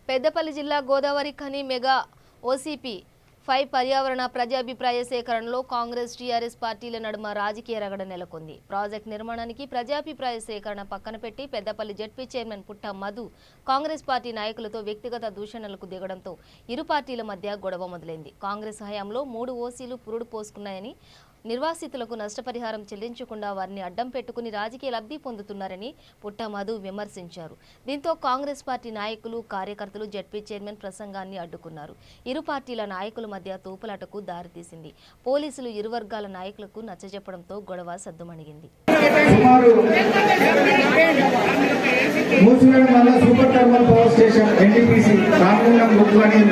పెద్దపల్లి జిల్లా Godavari Khani mega OCP 5 పర్యావరణ ప్రజాభిప్రాయ సేకరణలో కాంగ్రెస్ టీఆర్ఎస్ పార్టీల నడుమ రాజకీయ రగడ నెలకొంది. ప్రాజెక్ట్ నిర్మాణానికి ప్రజాభిప్రాయ సేకరణ పక్కన పెట్టి పెద్దపల్లి జెడ్పీ చైర్మన్ పుట్ట మధు కాంగ్రెస్ పార్టీ నాయకులతో వ్యక్తిగత దూషణలకు దిగడంతో ఇరు పార్టీల మధ్య గొడవ మొదలైంది. కాంగ్రెస్ హయాంలో 3 ఓసీలు పురుడు పోసుకున్నాయని, నిర్వాసితులకు నష్టపరిహారం చెల్లించకుండా వారిని అడ్డం పెట్టుకుని రాజకీయ లబ్ధి పొందుతున్నారని పుట్ట మధు విమర్శించారు. దీంతో కాంగ్రెస్ పార్టీ నాయకులు, కార్యకర్తలు జెడ్పీ చైర్మన్ ప్రసంగాన్ని అడ్డుకున్నారు. ఇరు పార్టీల నాయకుల మధ్య తూపులాటకు దారితీసింది. పోలీసులు ఇరు వర్గాల నాయకులకు నచ్చజెప్పడంతో గొడవ సద్దుమణిగింది.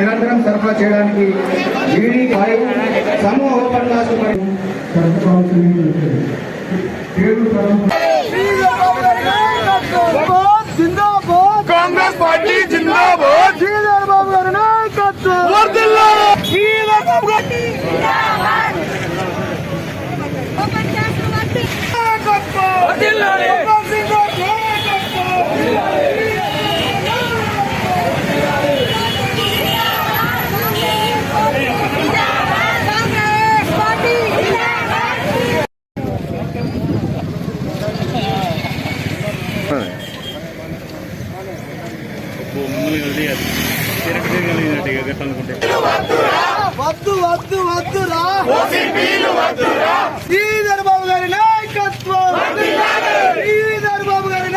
నిరంతరం సరఫరా చేయడానికి కాంగ్రెస్ పార్టీ జిందాబాద్, శ్రీధర్ బాబు గారి నాయకత్వం వర్ధిల్లాలి, శ్రీధర్ బాబు గారి నాయకత్వం వర్ధిల్లాలి. వద్దు వద్దు వద్దురా, శ్రీధర్ బాబు గారి నాయకత్వం, శ్రీధర్ బాబు గారి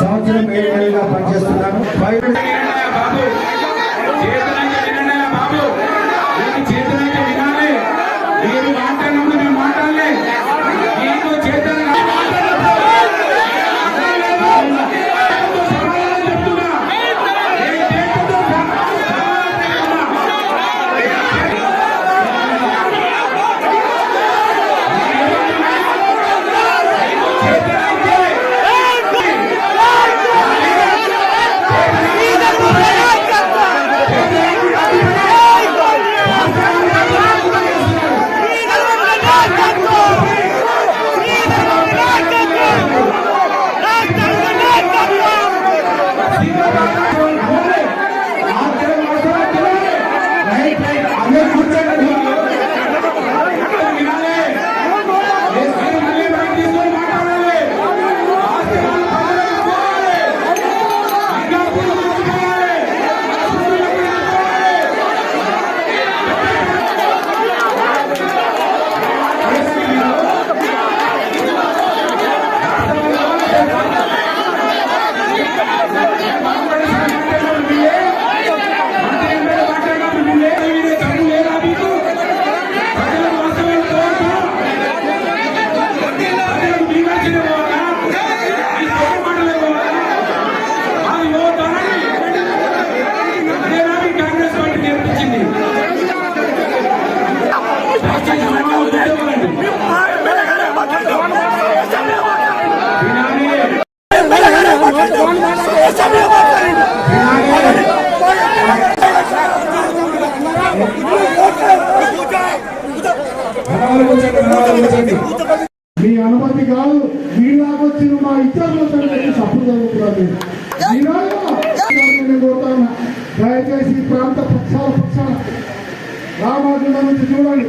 సంవత్సరం 7 నెలలుగా పనిచేస్తున్నాను. మీ అనుమతి కాదు, మీలాగొచ్చిన మా ఇతరులు సపోర్ట్ జరుగుతుంది. దయచేసి ప్రాంత పక్షాల రామాజుల నుంచి చూడండి.